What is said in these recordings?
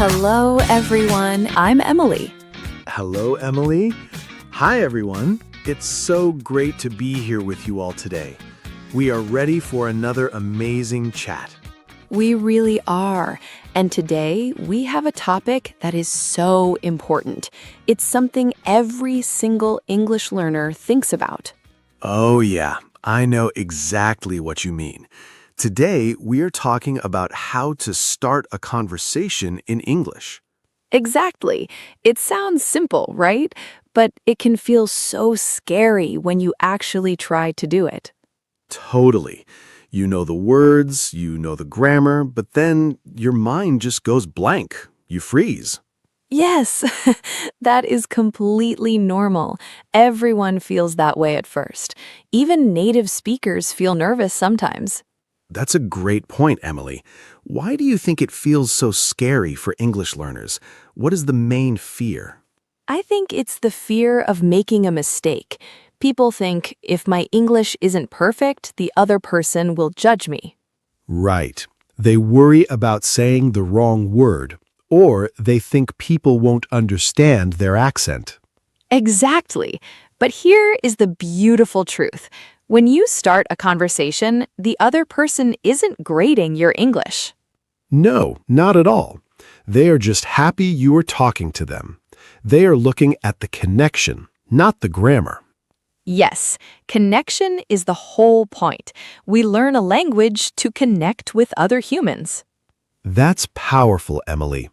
Hello, everyone. I'm Emily. Hello, Emily. Hi, everyone. It's so great to be here with you all today. We are ready for another amazing chat. We really are. And today we have a topic that is so important. It's something every single English learner thinks about. Oh, yeah. I know exactly what you mean. Today, we are talking about how to start a conversation in English. Exactly. It sounds simple, right? But it can feel so scary when you actually try to do it. Totally. You know the words, you know the grammar, but then your mind just goes blank. You freeze. Yes, that is completely normal. Everyone feels that way at first. Even native speakers feel nervous sometimes. That's a great point, Emily. Why do you think it feels so scary for English learners? What is the main fear? I think it's the fear of making a mistake. People think if my English isn't perfect, the other person will judge me. Right. They worry about saying the wrong word, or they think people won't understand their accent. Exactly. But here is the beautiful truth. When you start a conversation, the other person isn't grading your English. No, not at all. They are just happy you are talking to them. They are looking at the connection, not the grammar. Yes, connection is the whole point. We learn a language to connect with other humans. That's powerful, Emily.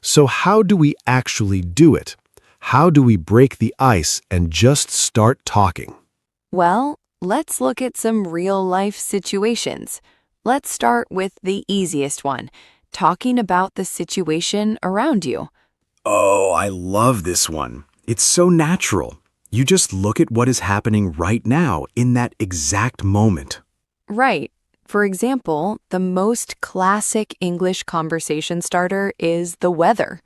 So how do we actually do it? How do we break the ice and just start talking? Well, let's look at some real-life situations. Let's start with the easiest one, talking about the situation around you. Oh, I love this one. It's so natural. You just look at what is happening right now in that exact moment. Right. For example, the most classic English conversation starter is the weather.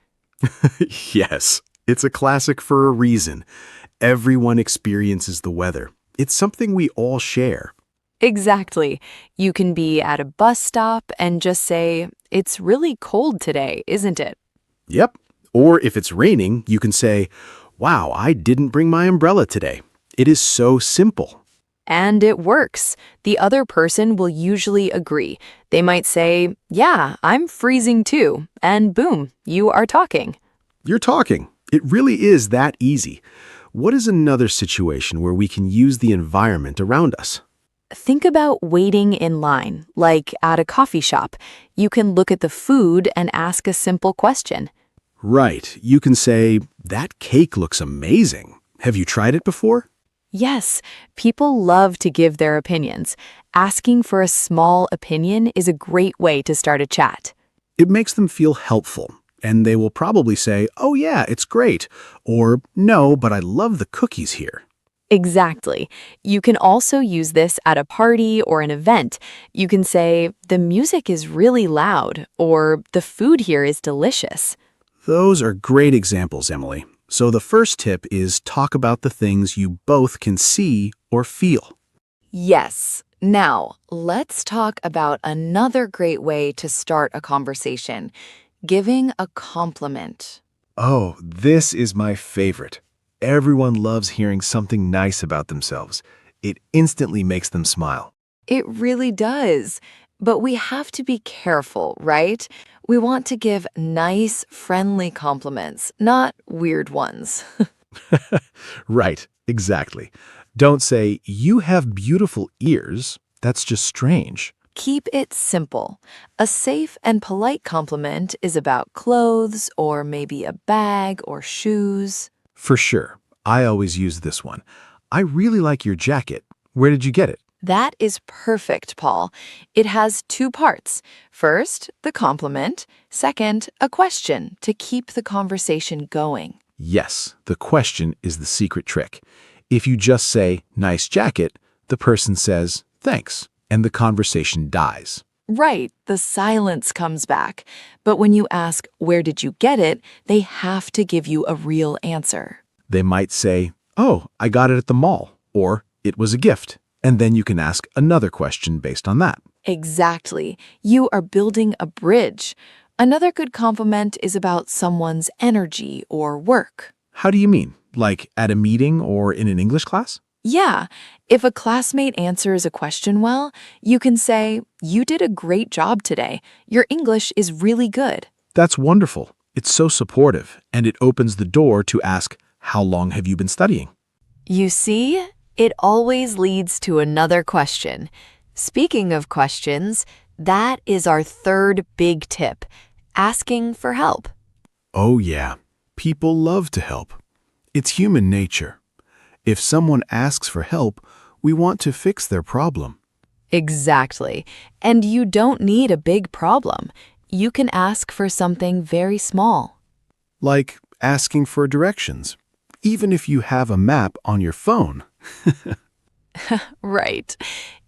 Yes, it's a classic for a reason. Everyone experiences the weather. It's something we all share. Exactly. You can be at a bus stop and just say, "It's really cold today, isn't it?" Yep. Or if it's raining, you can say, "Wow, I didn't bring my umbrella today." It is so simple. And it works. The other person will usually agree. They might say, "Yeah, I'm freezing too." And boom, you are talking. You're talking. It really is that easy. What is another situation where we can use the environment around us? Think about waiting in line, like at a coffee shop. You can look at the food and ask a simple question. Right. You can say, "That cake looks amazing. Have you tried it before?" Yes, people love to give their opinions. Asking for a small opinion is a great way to start a chat. It makes them feel helpful, and they will probably say, "Oh yeah, it's great," or "No, but I love the cookies here." Exactly. You can also use this at a party or an event. You can say, "The music is really loud," or "The food here is delicious." Those are great examples, Emily. So the first tip is talk about the things you both can see or feel. Yes. Now, let's talk about another great way to start a conversation, giving a compliment. Oh, this is my favorite. Everyone loves hearing something nice about themselves. It instantly makes them smile. It really does. But we have to be careful, right? We want to give nice, friendly compliments, not weird ones. Right, exactly. Don't say, "You have beautiful ears." That's just strange. Keep it simple. A safe and polite compliment is about clothes or maybe a bag or shoes. For sure. I always use this one. "I really like your jacket. Where did you get it?" That is perfect, Paul. It has two parts. First, the compliment. Second, a question to keep the conversation going. Yes, the question is the secret trick. If you just say, "Nice jacket," the person says, "Thanks," and the conversation dies. Right, the silence comes back. But when you ask, "Where did you get it?" they have to give you a real answer. They might say, "Oh, I got it at the mall," or "It was a gift." And then you can ask another question based on that. Exactly. You are building a bridge. Another good compliment is about someone's energy or work. How do you mean? Like at a meeting or in an English class? Yeah, if a classmate answers a question well, you can say, "You did a great job today. Your English is really good." That's wonderful. It's so supportive, and it opens the door to ask, how long have you been studying? You see, it always leads to another question. Speaking of questions, that is our third big tip, asking for help. Oh yeah, people love to help. It's human nature. If someone asks for help, we want to fix their problem. Exactly. And you don't need a big problem. You can ask for something very small. Like asking for directions, even if you have a map on your phone. Right.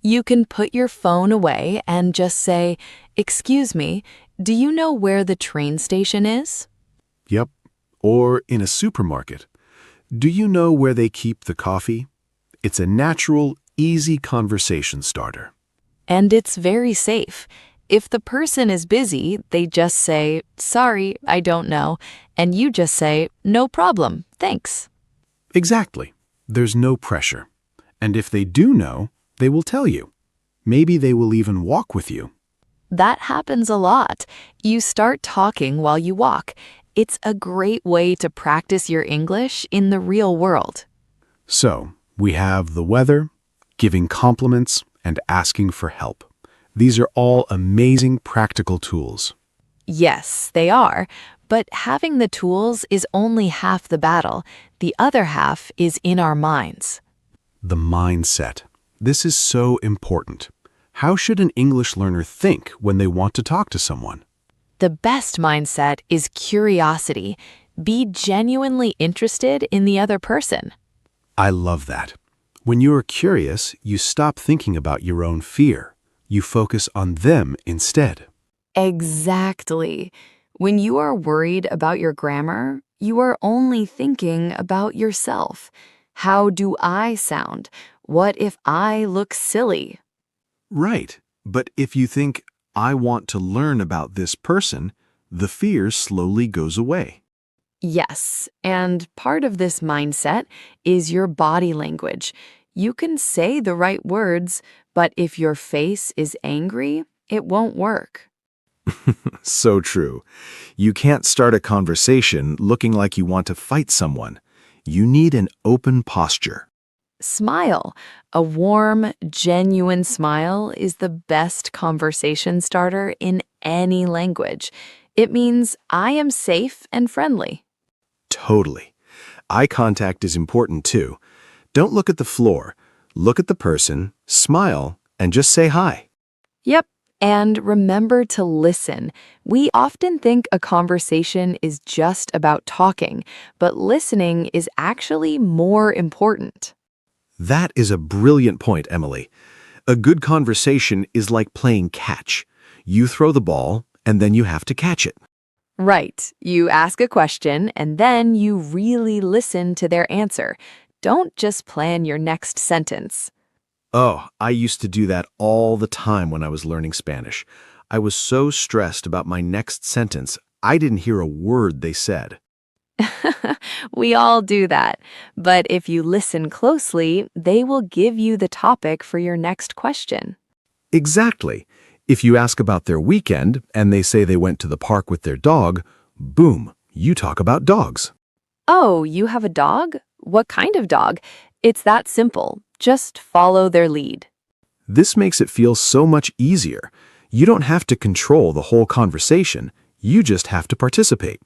You can put your phone away and just say, "Excuse me, do you know where the train station is?" Yep. Or in a supermarket. Do you know where they keep the coffee? It's a natural, easy conversation starter. And it's very safe. If the person is busy, they just say, "Sorry, I don't know." And you just say, "No problem, thanks." Exactly. There's no pressure. And if they do know, they will tell you. Maybe they will even walk with you. That happens a lot. You start talking while you walk. It's a great way to practice your English in the real world. So, we have the weather, giving compliments, and asking for help. These are all amazing practical tools. Yes, they are. But having the tools is only half the battle. The other half is in our minds. The mindset. This is so important. How should an English learner think when they want to talk to someone? The best mindset is curiosity. Be genuinely interested in the other person. I love that. When you are curious, you stop thinking about your own fear. You focus on them instead. Exactly. When you are worried about your grammar, you are only thinking about yourself. How do I sound? What if I look silly? Right. But if you think, I want to learn about this person, the fear slowly goes away. Yes, and part of this mindset is your body language. You can say the right words, but if your face is angry, it won't work. So true. You can't start a conversation looking like you want to fight someone. You need an open posture. Smile. A warm, genuine smile is the best conversation starter in any language. It means I am safe and friendly. Totally. Eye contact is important too. Don't look at the floor. Look at the person, smile, and just say hi. Yep. And remember to listen. We often think a conversation is just about talking, but listening is actually more important. That is a brilliant point, Emily. A good conversation is like playing catch. You throw the ball, and then you have to catch it. Right. You ask a question, and then you really listen to their answer. Don't just plan your next sentence. Oh, I used to do that all the time when I was learning Spanish. I was so stressed about my next sentence, I didn't hear a word they said. We all do that. But if you listen closely, they will give you the topic for your next question. Exactly. If you ask about their weekend and they say they went to the park with their dog, boom, you talk about dogs. Oh, you have a dog? What kind of dog? It's that simple. Just follow their lead. This makes it feel so much easier. You don't have to control the whole conversation. You just have to participate.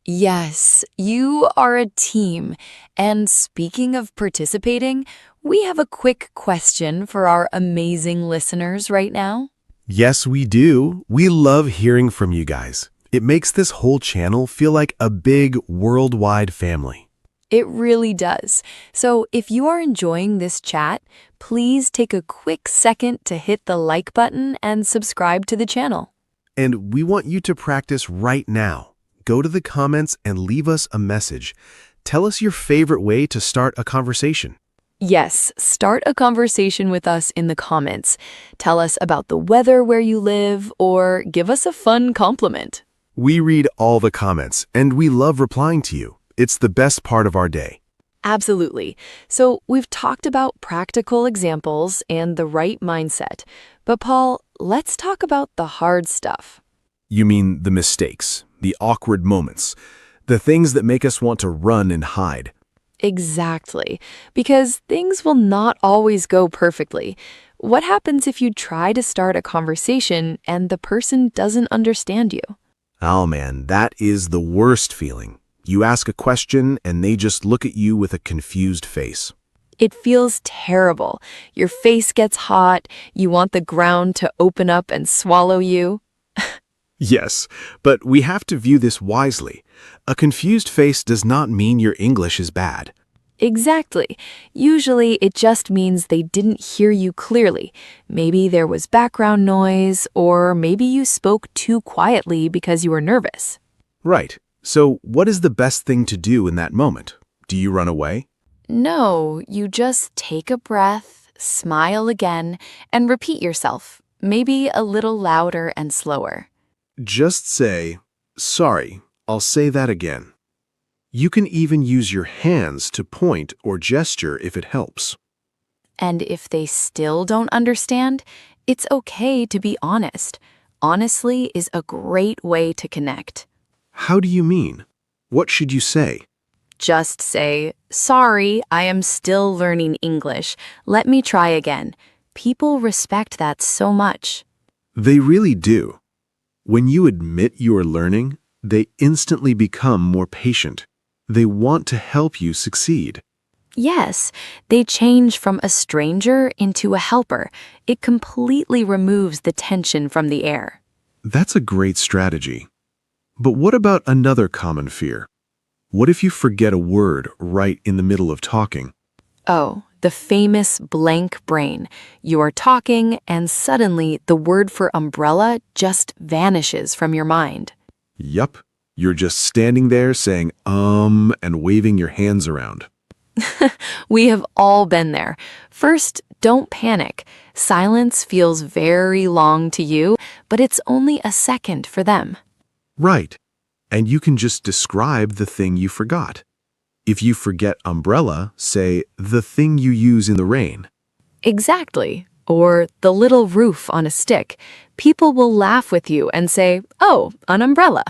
Yes, you are a team. And speaking of participating, we have a quick question for our amazing listeners right now. Yes, we do. We love hearing from you guys. It makes this whole channel feel like a big worldwide family. It really does. So if you are enjoying this chat, please take a quick second to hit the like button and subscribe to the channel. And we want you to practice right now. Go to the comments and leave us a message. Tell us your favorite way to start a conversation. Yes, start a conversation with us in the comments. Tell us about the weather where you live or give us a fun compliment. We read all the comments, and we love replying to you. It's the best part of our day. Absolutely. So we've talked about practical examples and the right mindset. But Paul, let's talk about the hard stuff. You mean the mistakes, the awkward moments, the things that make us want to run and hide. Exactly. Because things will not always go perfectly. What happens if you try to start a conversation and the person doesn't understand you? Oh man, that is the worst feeling. You ask a question and they just look at you with a confused face. It feels terrible. Your face gets hot. You want the ground to open up and swallow you. Yes, but we have to view this wisely. A confused face does not mean your English is bad. Exactly. Usually it just means they didn't hear you clearly. Maybe there was background noise, or maybe you spoke too quietly because you were nervous. Right. So what is the best thing to do in that moment? Do you run away? No, you just take a breath, smile again, and repeat yourself, maybe a little louder and slower. Just say, "Sorry, I'll say that again." You can even use your hands to point or gesture if it helps. And if they still don't understand, it's okay to be honest. Honestly is a great way to connect. How do you mean? What should you say? Just say, "Sorry, I am still learning English. Let me try again." People respect that so much. They really do. When you admit you are learning, they instantly become more patient. They want to help you succeed. Yes, they change from a stranger into a helper. It completely removes the tension from the air. That's a great strategy. But what about another common fear? What if you forget a word right in the middle of talking? Oh, the famous blank brain. You are talking, and suddenly the word for umbrella just vanishes from your mind. Yup. You're just standing there saying, and waving your hands around. We have all been there. First, don't panic. Silence feels very long to you, but it's only a second for them. Right. And you can just describe the thing you forgot. If you forget umbrella, say, the thing you use in the rain. Exactly. Or the little roof on a stick. People will laugh with you and say, "Oh, an umbrella."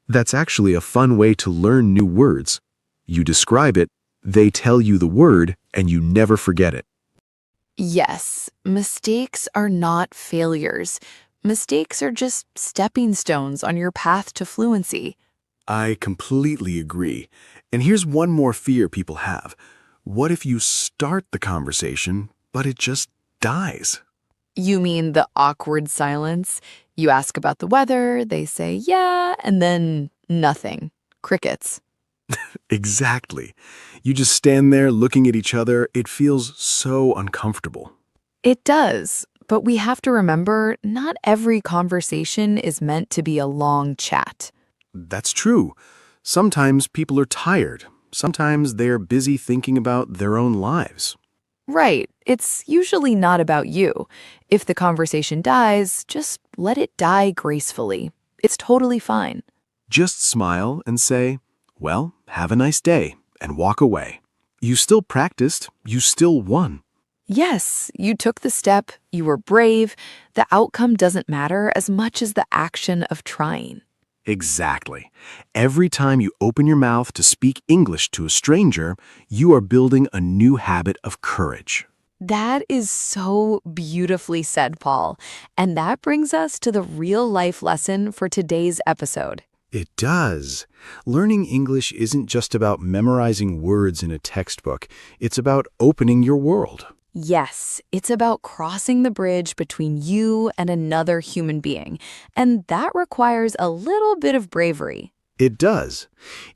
That's actually a fun way to learn new words. You describe it, they tell you the word, and you never forget it. Yes, mistakes are not failures. Mistakes are just stepping stones on your path to fluency. I completely agree. And here's one more fear people have. What if you start the conversation, but it just dies? You mean the awkward silence? You ask about the weather, they say, "Yeah," and then nothing. Crickets. Exactly. You just stand there looking at each other. It feels so uncomfortable. It does, but we have to remember not every conversation is meant to be a long chat. That's true. Sometimes people are tired. Sometimes they're busy thinking about their own lives. Right, it's usually not about you. If the conversation dies, just let it die gracefully. It's totally fine. Just smile and say, "Well, have a nice day," and walk away. You still practiced. You still won. Yes, you took the step, you were brave. The outcome doesn't matter as much as the action of trying. Exactly. Every time you open your mouth to speak English to a stranger, you are building a new habit of courage. That is so beautifully said, Paul. And that brings us to the real life lesson for today's episode. It does. Learning English isn't just about memorizing words in a textbook. It's about opening your world. Yes, it's about crossing the bridge between you and another human being. And that requires a little bit of bravery. It does.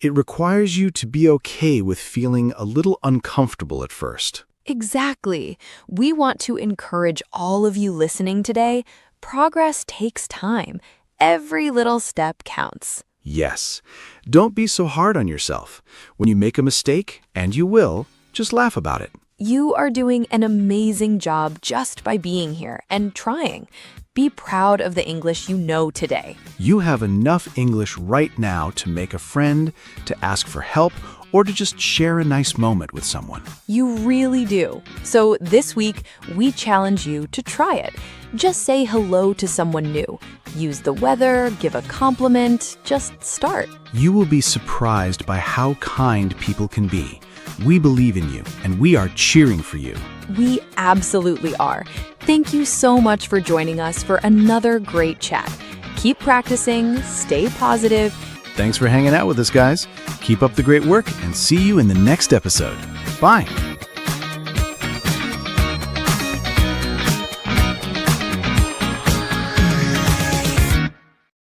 It requires you to be okay with feeling a little uncomfortable at first. Exactly. We want to encourage all of you listening today. Progress takes time. Every little step counts. Yes. Don't be so hard on yourself. When you make a mistake, and you will, just laugh about it. You are doing an amazing job just by being here and trying. Be proud of the English you know today. You have enough English right now to make a friend, to ask for help, or to just share a nice moment with someone. You really do. So this week, we challenge you to try it. Just say hello to someone new. Use the weather, give a compliment, just start. You will be surprised by how kind people can be. We believe in you, and we are cheering for you. We absolutely are. Thank you so much for joining us for another great chat. Keep practicing, stay positive. Thanks for hanging out with us, guys. Keep up the great work, and see you in the next episode. Bye.